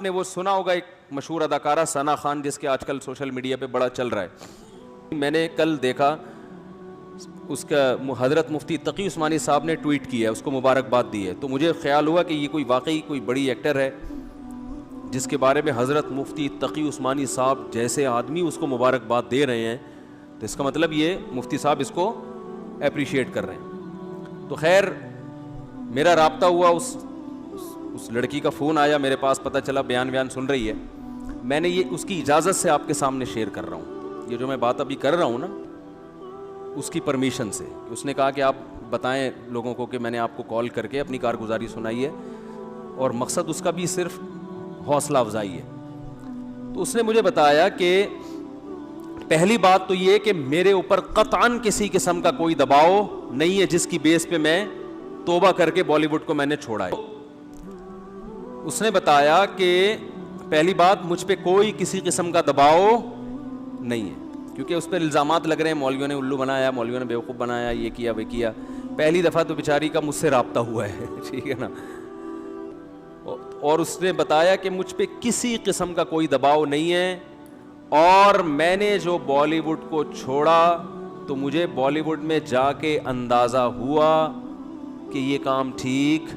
نے وہ سنا ہوگا ایک مشہور اداکارہ ثنا خان جس کے آج کل سوشل میڈیا پہ بڑا چل رہا ہے. میں نے کل دیکھا اس کا حضرت مفتی تقی عثمانی صاحب نے ٹویٹ کیا ہے, اس کو مبارکباد دی ہے. تو مجھے خیال ہوا کہ یہ کوئی واقعی کوئی بڑی ایکٹر ہے جس کے بارے میں حضرت مفتی تقی عثمانی صاحب جیسے آدمی اس کو مبارکباد دے رہے ہیں, تو اس کا مطلب یہ مفتی صاحب اس کو اپریشیٹ کر رہے ہیں. تو خیر میرا رابطہ ہوا, اس لڑکی کا فون آیا میرے پاس, پتہ چلا بیان سن رہی ہے. میں نے یہ اس کی اجازت سے آپ کے سامنے شیئر کر رہا ہوں. یہ جو میں بات ابھی کر رہا ہوں نا, اس کی پرمیشن سے. اس نے کہا کہ آپ بتائیں لوگوں کو کہ میں نے آپ کو کال کر کے اپنی کارگزاری سنائی ہے, اور مقصد اس کا بھی صرف حوصلہ افزائی ہے. تو اس نے مجھے بتایا کہ پہلی بات تو یہ کہ میرے اوپر قطعاً کسی قسم کا کوئی دباؤ نہیں ہے جس کی بیس پہ میں توبہ کر کے بالی ووڈ کو میں نے چھوڑا ہے. اس نے بتایا کہ پہلی بات مجھ پہ کوئی کسی قسم کا دباؤ نہیں ہے, کیونکہ اس پہ الزامات لگ رہے ہیں مولویوں نے الو بنایا, مولویوں نے بیوقوف بنایا, یہ کیا وہ کیا. پہلی دفعہ تو بیچاری کا مجھ سے رابطہ ہوا ہے, ٹھیک ہے نا. اور اس نے بتایا کہ مجھ پہ کسی قسم کا کوئی دباؤ نہیں ہے, اور میں نے جو بالی ووڈ کو چھوڑا تو مجھے بالی ووڈ میں جا کے اندازہ ہوا کہ یہ کام ٹھیک,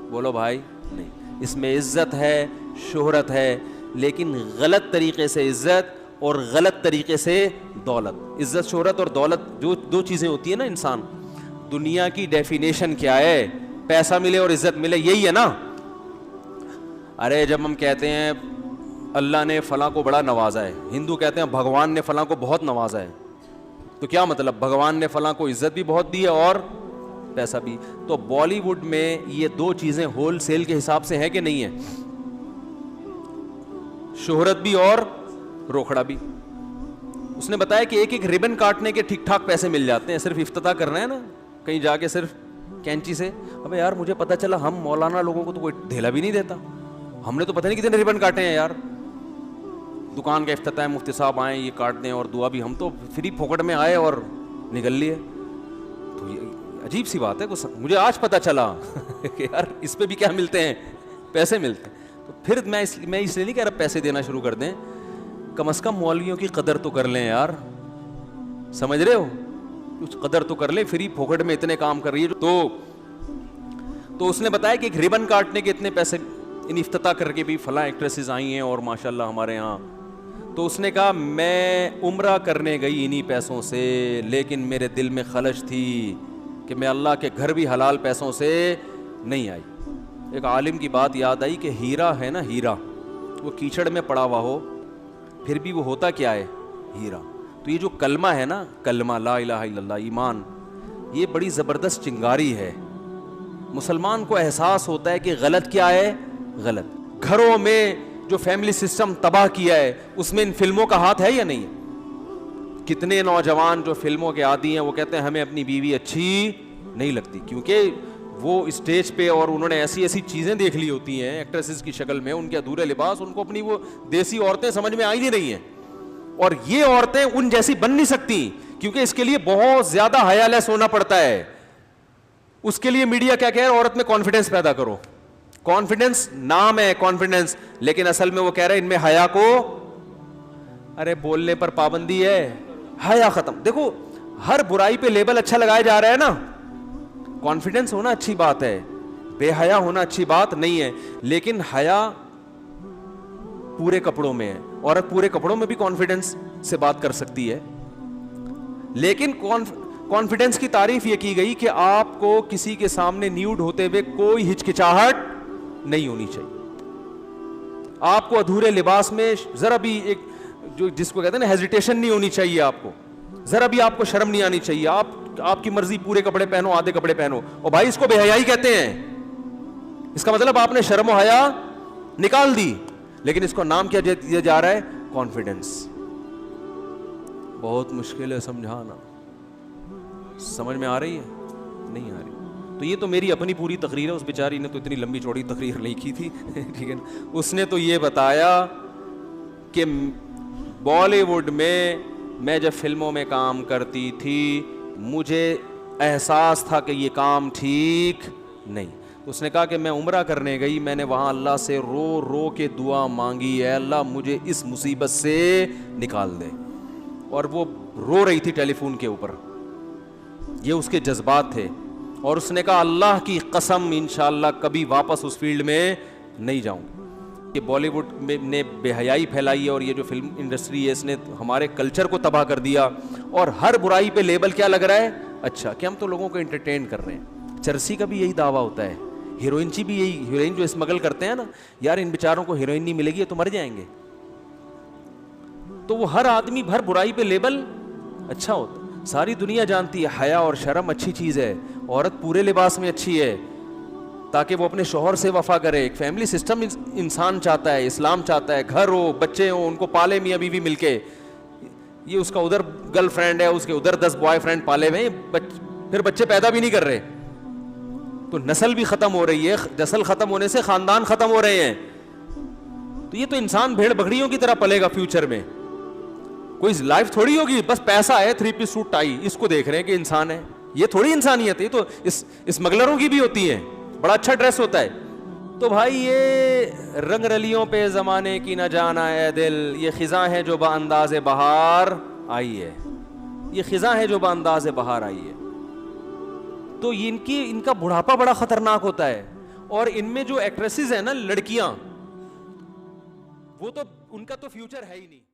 بولو بھائی, نہیں. اس میں عزت ہے, شہرت ہے, لیکن غلط طریقے سے عزت اور غلط طریقے سے دولت. عزت شہرت اور دولت جو دو چیزیں ہوتی ہیں نا انسان, دنیا کی ڈیفینیشن کیا ہے؟ پیسہ ملے اور عزت ملے, یہی ہے نا. ارے جب ہم کہتے ہیں اللہ نے فلاں کو بڑا نوازا ہے, ہندو کہتے ہیں بھگوان نے فلاں کو بہت نوازا ہے, تو کیا مطلب؟ بھگوان نے فلاں کو عزت بھی بہت دی ہے اور پیسہ بھی. تو بالی ووڈ میں یہ دو چیزیں ہول سیل کے حساب سے ہیں کہ نہیں ہے؟ شہرت بھی اور روکھڑا بھی. اس نے بتایا کہ ایک ایک ربن کاٹنے کے ٹھیک ٹھاک پیسے مل جاتے ہیں, صرف افتتاح کر رہے ہیں نا کہیں جا کے صرف کینچی سے. ابے یار مجھے پتا چلا ہم مولانا لوگوں کو تو کوئی ڈھیلا بھی نہیں دیتا, ہم نے تو پتہ نہیں کتنے ربن کاٹے ہیں یار. دکان کا افتتاح, مفتی صاحب آئیں یہ کاٹ دیں اور دعا بھی, ہم تو فری پھوکٹ میں آئے اور نکل لیے. تو یہ عجیب سی بات ہے, مجھے آج پتہ چلا کہ یار اس پہ بھی کیا ملتے ہیں, پیسے ملتے ہیں. تو پھر میں اس لیے نہیں کہہ رہا پیسے دینا شروع کر دیں, کم از کم مولویوں کی قدر تو کر لیں یار, سمجھ رہے ہو, کچھ قدر تو کر لیں. فری پھوکٹ میں اتنے کام کر رہی ہے. تو اس نے بتایا کہ ایک ربن کاٹنے کے اتنے پیسے, ان افتتاح کر کے بھی فلاں ایکٹریسز آئی ہیں اور ماشاءاللہ ہمارے ہاں. تو اس نے کہا میں عمرہ کرنے گئی انہی پیسوں سے, لیکن میرے دل میں خلش تھی کہ میں اللہ کے گھر بھی حلال پیسوں سے نہیں آئی. ایک عالم کی بات یاد آئی کہ ہیرا ہے نا, ہیرا وہ کیچڑ میں پڑا ہوا ہو پھر بھی وہ ہوتا کیا ہے؟ ہیرا. تو یہ جو کلمہ ہے نا, کلمہ لا الہ الا اللہ, ایمان, یہ بڑی زبردست چنگاری ہے. مسلمان کو احساس ہوتا ہے کہ غلط کیا ہے, غلط. گھروں میں جو فیملی سسٹم تباہ کیا ہے اس میں ان فلموں کا ہاتھ ہے یا نہیں ہے؟ کتنے نوجوان جو فلموں کے عادی ہیں وہ کہتے ہیں ہمیں اپنی بیوی اچھی نہیں لگتی, کیونکہ وہ اسٹیج پہ اور انہوں نے ایسی ایسی چیزیں دیکھ لی ہوتی ہیں ایکٹریسز کی شکل میں, ان کے ادھورے لباس, ان کو اپنی وہ دیسی عورتیں سمجھ میں آئی نہیں رہی ہیں. اور یہ عورتیں ان جیسی بن نہیں سکتی کیونکہ اس کے لیے بہت زیادہ حیا لیس ہونا پڑتا ہے. اس کے لیے میڈیا کیا کہہ رہا ہے, عورت میں کانفیڈنس پیدا کرو. کانفیڈنس نام ہے کانفیڈنس, لیکن اصل میں وہ کہہ رہے ہیں ان میں حیا کو, ارے بولنے پر پابندی ہے, حیا ختم. دیکھو ہر برائی پہ لیبل اچھا لگایا جا رہا ہے نا. کانفیڈنس ہونا اچھی بات ہے, بے حیا ہونا اچھی بات نہیں ہے, لیکن حیا پورے کپڑوں میں ہے. عورت پورے کپڑوں میں بھی کانفیڈنس سے بات کر سکتی ہے, لیکن کانفیڈنس کی تعریف یہ کی گئی کہ آپ کو کسی کے سامنے نیوڈ ہوتے ہوئے کوئی ہچکچاہٹ نہیں ہونی چاہیے. آپ کو ادھورے لباس میں ذرا بھی ایک جو جس کو کہتے ہیں نا ہیزیٹیشن نہیں ہونی چاہیے, آپ کو ذرا بھی آپ کو شرم نہیں آنی چاہیے. آپ کی مرضی پورے کپڑے پہنو, آدھے کپڑے پہنو, اور بھائی اس کو بے حیائی کہتے ہیں. اس کا مطلب آپ نے شرم و حیا نکال دی, لیکن اس کو نام کیا دیا جا رہا ہے؟ کانفیڈنس. بہت مشکل ہے سمجھانا, سمجھ میں آ رہی ہے؟ نہیں آ رہی. تو یہ تو میری اپنی پوری تقریر ہے, اس بیچاری نے تو اتنی لمبی چوڑی تقریر نہیں کی تھی, ٹھیک ہے نا. اس نے تو یہ بتایا کہ بالی ووڈ میں جب فلموں میں کام کرتی تھی مجھے احساس تھا کہ یہ کام ٹھیک نہیں. تو اس نے کہا کہ میں عمرہ کرنے گئی, میں نے وہاں اللہ سے رو رو کے دعا مانگی, اے اللہ مجھے اس مصیبت سے نکال دے, اور وہ رو رہی تھی ٹیلی فون کے اوپر, یہ اس کے جذبات تھے. اور اس نے کہا اللہ کی قسم انشاءاللہ کبھی واپس اس فیلڈ میں نہیں جاؤں گی. یہ بالی ووڈ نے بے حیائی پھیلائی ہے, اور یہ جو فلم انڈسٹری ہے اس نے ہمارے کلچر کو تباہ کر دیا, اور ہر برائی پہ لیبل کیا لگ رہا ہے, اچھا کہ ہم تو لوگوں کو انٹرٹین کر رہے ہیں. چرسی کا بھی یہی دعویٰ ہوتا ہے, ہیروئن چی بھی یہی, ہیروئن جو اسمگل کرتے ہیں نا, یار ان بیچاروں کو ہیروئن نہیں ملے گی تو مر جائیں گے. تو وہ ہر آدمی ہر برائی پہ لیبل اچھا ہوتا. ساری دنیا جانتی ہے حیا اور شرم اچھی چیز ہے, عورت پورے لباس میں اچھی ہے تاکہ وہ اپنے شوہر سے وفا کرے. ایک فیملی سسٹم انسان چاہتا ہے, اسلام چاہتا ہے, گھر ہو, بچے ہوں, ان کو پالے میاں بیوی مل کے. یہ اس کا ادھر گرل فرینڈ ہے, اس کے ادھر 10 بوائے فرینڈ پالے ہوئے, پھر بچے پیدا بھی نہیں کر رہے, تو نسل بھی ختم ہو رہی ہے. نسل ختم ہونے سے خاندان ختم ہو رہے ہیں. تو یہ تو انسان بھیڑ بکریوں کی طرح پلے گا فیوچر میں. کوئی لائف تھوڑی ہوگی بس پیسہ ہے, 3 پیس سوٹ ٹائی, اس کو دیکھ رہے ہیں کہ انسان ہے. یہ تھوڑی انسانیت ہے, یہ تو اسمگلروں کی بھی ہوتی ہے, بڑا اچھا ڈریس ہوتا ہے. تو بھائی یہ رنگ رلیوں پہ زمانے کی نہ جانا اے دل, یہ خزاں ہے جو بانداز بہار آئی ہے, یہ خزاں ہے جو بانداز بہار آئی ہے. تو ان کا بڑھاپا بڑا خطرناک ہوتا ہے. اور ان میں جو ایکٹریسز ہیں نا لڑکیاں, وہ تو ان کا تو فیوچر ہے ہی نہیں.